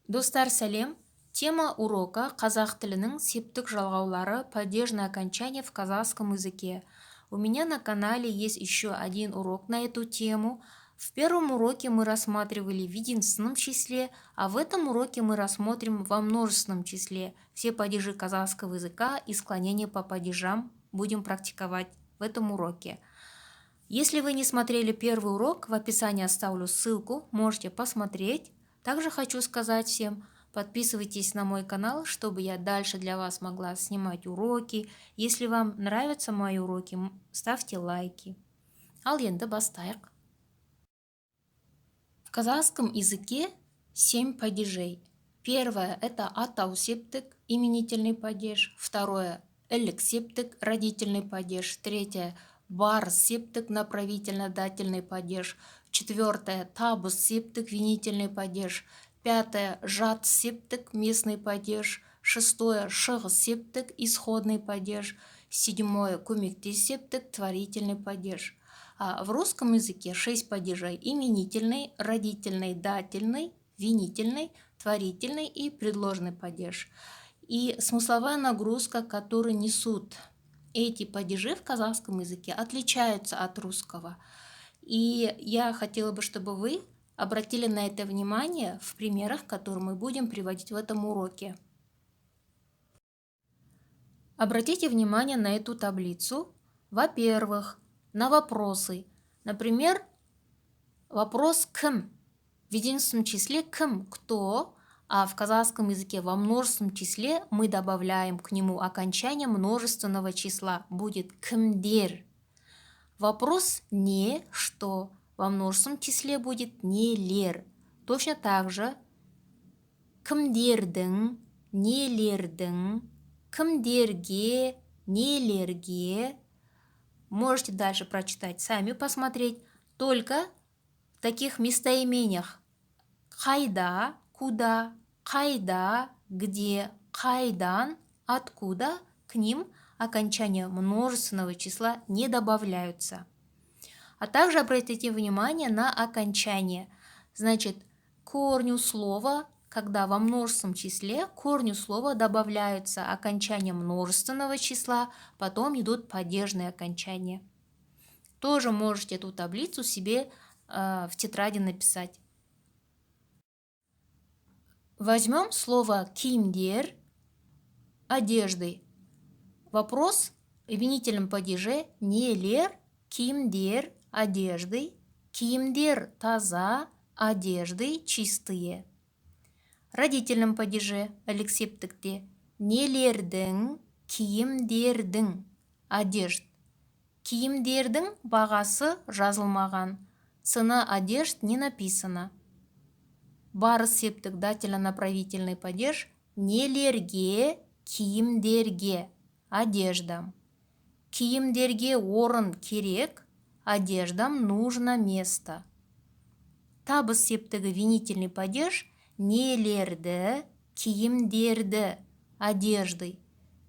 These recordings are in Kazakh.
Достар, сәлем! Тема урока қазақ тілінің септік жалғаулары, падежное окончание в казахском языке. У меня на канале есть еще один урок на эту тему. В первом уроке мы рассматривали в единственном числе, а в этом уроке мы рассмотрим во множественном числе. Все падежи казахского языка и склонения по падежам будем практиковать в этом уроке. Если вы не смотрели первый урок, в описании оставлю ссылку, можете посмотреть. Также хочу сказать всем, подписывайтесь на мой канал, чтобы я дальше для вас могла снимать уроки. Если вам нравятся мои уроки, ставьте лайки. Ал енді бастайық. В казахском языке 7 падежей. Первое – это атау септік, именительный падеж. Второе – ілік септік, родительный падеж. Третье – бар септік, направительно-дательный падеж. Четвертое – табыс септік, винительный падеж. Пятое – жат септік, местный падеж. Шестое – шығыс септік, исходный падеж. Седьмое – көмектес септік, творительный падеж. А в русском языке 6 падежей: именительный, родительный, дательный, винительный, творительный и предложный падеж. И смысловая нагрузка, которую несут эти падежи в казахском языке, отличаются от русского. И я хотела бы, чтобы вы обратили на это внимание в примерах, которые мы будем приводить в этом уроке. Обратите внимание на эту таблицу. Во-первых, на вопросы. Например, вопрос «кім». В единственном числе «кім» – «кто», а в казахском языке во множественном числе мы добавляем к нему окончание множественного числа. Будет «кімдер». Вопрос «не», «что». Во множественном числе будет «нелер». Точно так же «кімдердің», «нелердің», «кімдерге», «нелерге». Можете дальше прочитать, сами посмотреть. Только в таких местоимениях қайда, куда, қайда, где, қайдан, откуда, к ним окончания множественного числа не добавляются. А также обратите внимание на окончание. Значит, корню слова, когда во множественном числе корню слова добавляются окончания множественного числа, потом идут падежные окончания. Тоже можете эту таблицу себе в тетради написать. Возьмем слово кимдер, одежды. Вопрос в винительном падеже нелер, кимдер, одежды, кимдер таза, одежды чистые. Родительном падеже ілік септікте нелердің, киімдердің, одежд. Киімдердің бағасы жазылмаған. Цена одежд не написано. Барыс септік дательно-направительный падеж нелерге, киімдерге, одеждам. Киімдерге орын керек, одеждам нужно место. Табыс септігі винительный падеж нелерді, киімдерді, одежды.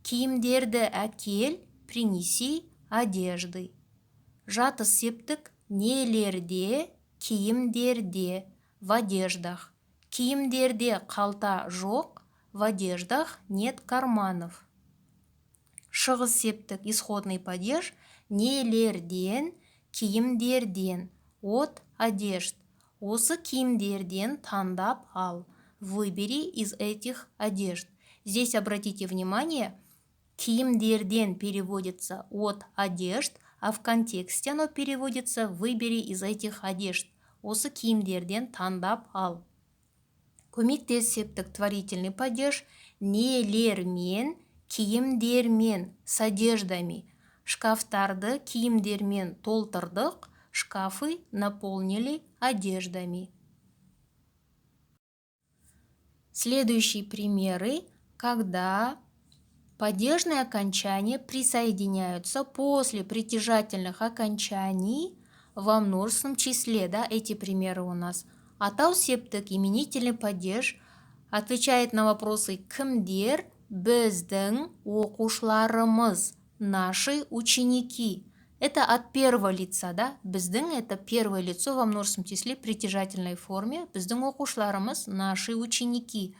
Киімдерді әкел, принеси одежды. Жатыс септік нелерде, киімдерде, в одеждах. Киімдерде қалта жоқ, в одеждах нет карманов. Шығыс септік исходный падеж нелерден, киімдерден, от одежд. Осы киімдерден таңдап ал. Выбери из этих одежд. Здесь обратите внимание, киімдерден переводится от одежд, а в контексте оно переводится выбери из этих одежд. Осы киімдерден таңдап ал. Көмектес септік творительный падеж нелермен, киімдермен, с одеждами. Шкафтарды киімдермен толтырдық, шкафы наполнили одеждами. Следующие примеры, когда падежные окончания присоединяются после притяжательных окончаний во множественном числе. Да, эти примеры у нас. Атау септік именительный падеж отвечает на вопросы кімдер, біздің, оқушыларымыз, наши ученики. Это от первого лица, да? Біздің это первое лицо во множественном числе притяжательной форме. Біздің оқушыларымыз наши ученики.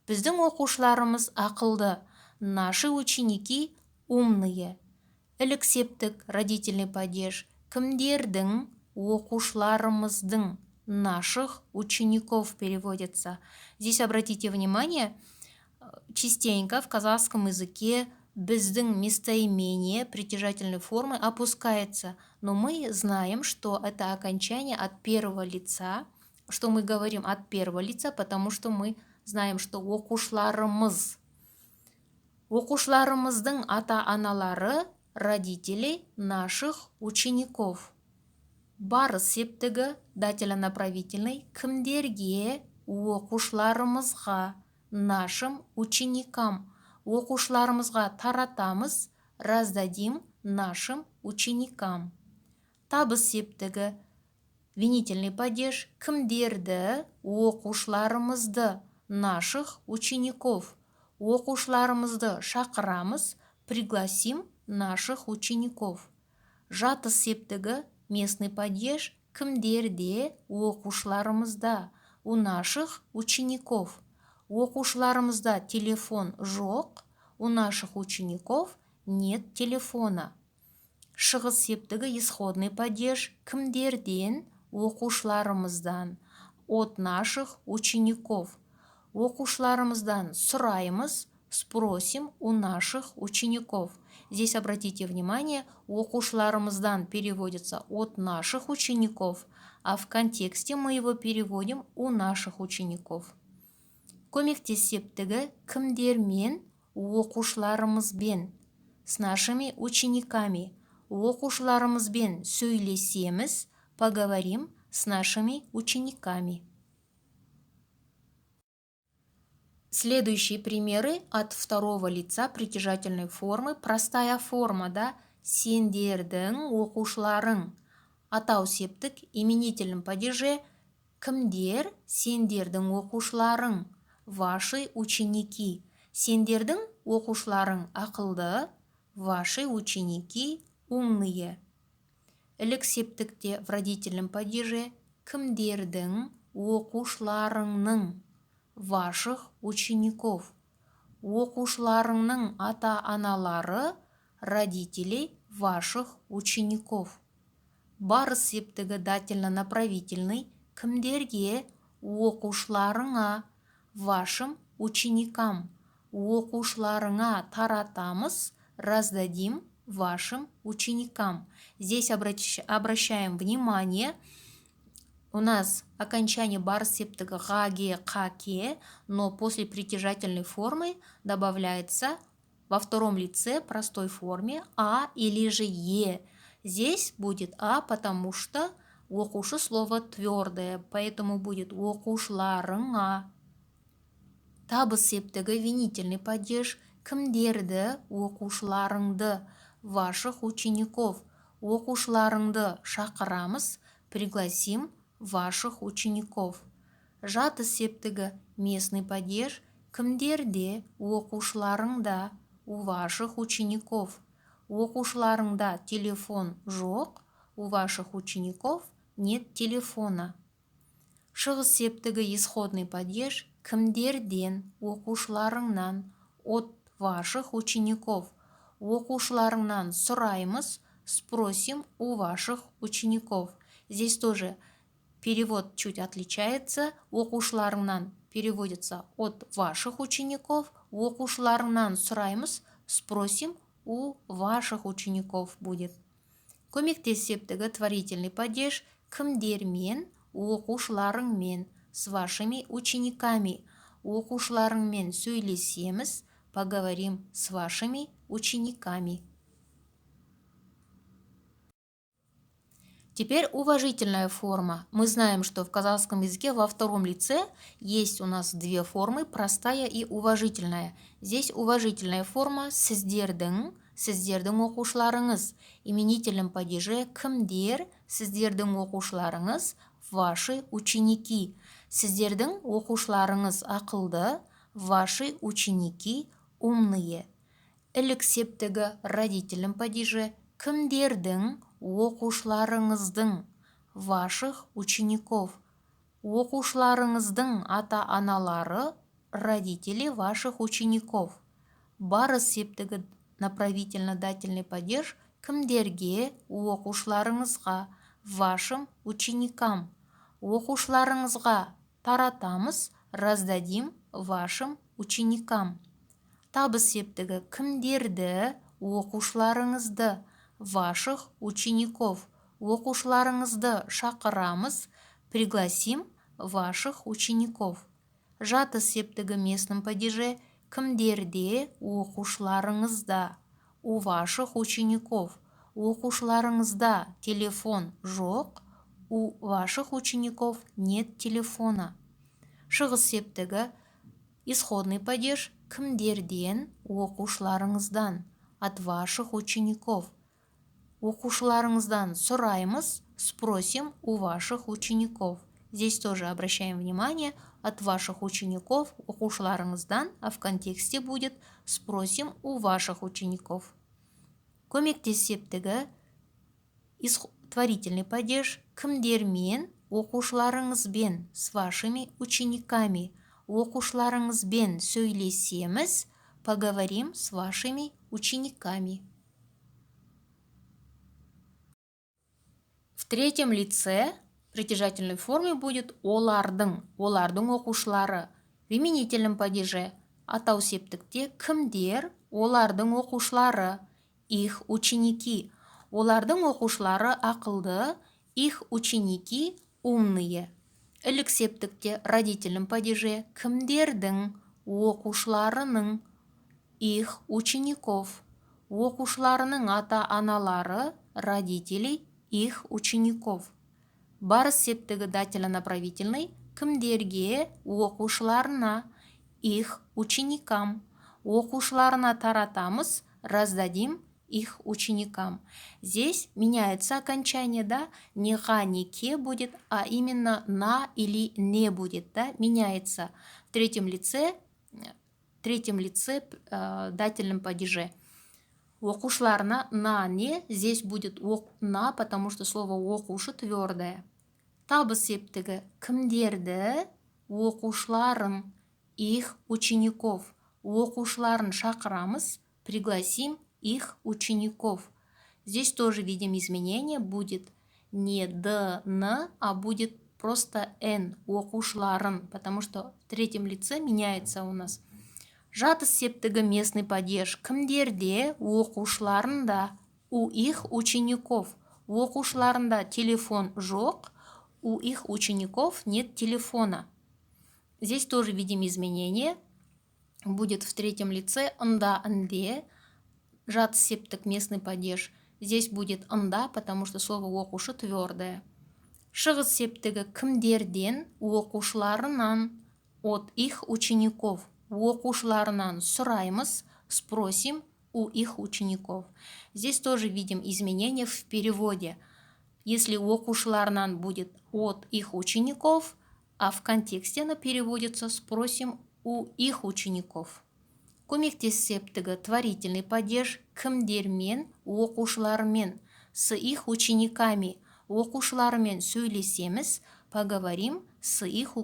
Біздің оқушыларымыз ақылды. Наши ученики умные. Элексептік родительный падеж. Кімдердің? Оқушыларымыздың. Наших учеников переводится. Здесь обратите внимание, частенько в казахском языке біздің местоимение притяжательной формы опускается, но мы знаем, что это окончание от первого лица, что мы говорим от первого лица, потому что мы знаем, что оқушыларымыз. Оқушыларымыздың ата-аналары, родители наших учеников. Барыс септігі дательно-направительный. Кімдерге? Оқушыларымызға. Нашим ученикам. Оқушыларымызға таратамыз. Раздадим нашим ученикам. Табыс септігі винительный падеж. Кімдерді? Оқушыларымызды. Наших учеников. Оқушыларымызды шақырамыз. Пригласим наших учеников. Жатыс септігі местный падеж. Кімдерде? Оқушыларымызда. У наших учеников. Оқушыларымызда телефон жоқ. У наших учеников нет телефона. Шығыс септігі исходный падеж. Кімдерден? Оқушыларымыздан. От наших учеников. Оқушыларымыздан сұраймыз. Спросим у наших учеников. Здесь обратите внимание, оқушыларымыздан переводится от наших учеников, а в контексте мы его переводим у наших учеников. Көмектес септігі кімдермен? Оқушыларымызбен. С нашими учениками. Оқушыларымызбен сөйлесеміз, поговорим с нашими учениками. Следующие примеры от второго лица притяжательной формы. Простая форма, да? Сендердің оқушыларың. Атау септік именительном падеже. Кімдер? Сендердің оқушыларың. Ваши ученики. Сендердің оқушыларың ақылды. Ваши ученики умные. Ілік септікте в родительном падеже. Кімдердің оқушыларыңның. Ваших учеников. Оқушыларыңның ата-аналары, родителей ваших учеников. Барыс септігі дательно-направительный. Кімдерге? Оқушыларыңа. Вашим ученикам. Оқушыларыңа таратамыз, раздадим вашим ученикам. Здесь обращаем внимание, у нас окончание барыс септігі ға-ге, қа-ке, но после притяжательной формы добавляется во втором лице простой форме а или же е. Здесь будет а, потому что оқушы слово твердое, поэтому будет оқушыларыңа. Табыс септігі винительный падеж. Кімдерді? Оқушыларыңды. Ваших учеников. Оқушыларыңды шақырамыз, пригласим ваших учеников. Жатыс септігі местный падеж. Кімдерде? Оқушыларыңда. У ваших учеников. Оқушыларыңда телефон жоқ. У ваших учеников нет телефона. Шығыс септігі исходный падеж. Кімдерден? Оқушыларыңнан. От ваших учеников. Оқушыларыңнан сұраймыз, спросим у ваших учеников. Здесь тоже перевод чуть отличается. Оқушыларыңнан переводится от ваших учеников. Оқушыларыңнан сұраймыз, спросим у ваших учеников будет. Көмектес септігі творительный падеж. Кімдермен? Оқушыларыңмен. С вашими учениками. Оқушыларыңмен сөйлесеміз, поговорим с вашими учениками. Теперь уважительная форма. Мы знаем, что в казахском языке во втором лице есть у нас две формы, простая и уважительная. Здесь уважительная форма сіздердің оқушыларыңыз. Именительном падеже кімдер? Сіздердің оқушыларыңыз. Ваши ученики. Сіздердің оқушыларыңыз ақылды. Ваши ученики умные. Ілік септігі родительном падеже. Кімдердің оқушыларыңыздың, ваших учеников. Оқушыларыңыздың ата-аналары, родители ваших учеников. Барыс септігі направительно-дательный падеж кімдерге, оқушыларыңызға, вашим ученикам. Оқушыларыңызға таратамыз, раздадим вашим ученикам. Табыс септігі кімдерді, оқушыларыңызды, ваших учеников. Оқушыларыңызды шақырамыз, пригласим ваших учеников. Жатыс септігі местном падеже кімдерде, оқушыларыңызда, у ваших учеников. Оқушыларыңызда телефон жоқ, у ваших учеников нет телефона. Шығыс септігі исходный падеж кімдерден, оқушыларыңыздан, от ваших учеников. Оқушыларыңыздан сұраймыз, спросим у ваших учеников. Здесь тоже обращаем внимание, от ваших учеников, оқушыларыңыздан, а в контексте будет спросим у ваших учеников. Көмектес септігі творительный падеж кімдермен, оқушыларыңызбен, с вашими учениками. Оқушыларыңызбен сөйлесеміз, поговорим с вашими учениками. В третьем лице притяжательной форме будет олардың оқушылары. В именительном падеже атау септікте кімдер, олардың оқушылары, их ученики. Олардың оқушылары ақылды, их ученики умные. Ілік септікте родительном падеже кімдердің, оқушыларының, их учеников. Оқушыларының ата-аналары, родителей, их учеников. Барыс септігі дательно-направительный кімдерге, оқушыларына, их ученикам. Оқушыларына таратамыз, раздадим их ученикам. Здесь меняется окончание, да, не ға, не ке будет, а именно на или не будет, да, меняется в третьем лице дательном падеже. Оқушыларына на не, здесь будет на, потому что слово оқушы твердое. Табыс септігі кімдерді, оқушыларын, их учеников. Оқушыларын шақырамыз, пригласим их учеников. Здесь тоже видим изменение, будет не д, н, а будет просто н, оқушыларын, потому что в третьем лице меняется у нас. Жатыс септігі местный падеж кімдерде, оқушыларында, у их учеников. Оқушыларында телефон жоқ, у их учеников нет телефона. Здесь тоже видим изменение, будет в третьем лице ында, нде. Жатыс септік местный падеж. Здесь будет ында, потому что слово оқушы твердое. Шығыс септігі кімдерден, оқушыларынан, от их учеников. Оқушыларынан сұраймыз, спросим у их учеников. Здесь тоже видим изменения в переводе. Если оқушыларынан будет от их учеников, а в контексте она переводится спросим у их учеников. Көмектес септігі творительный падеж кімдермен, оқушылармен, с их учениками. Оқушылармен сөйлесеміз, поговорим с их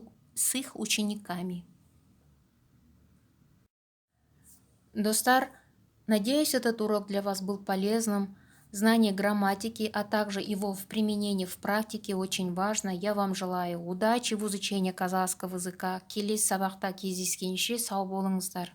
учениками. Достар, надеюсь, этот урок для вас был полезным. Знание грамматики, а также его в применении в практике очень важно. Я вам желаю удачи в изучении казахского языка. Келесі сабақта кездескенше сау болыңыздар.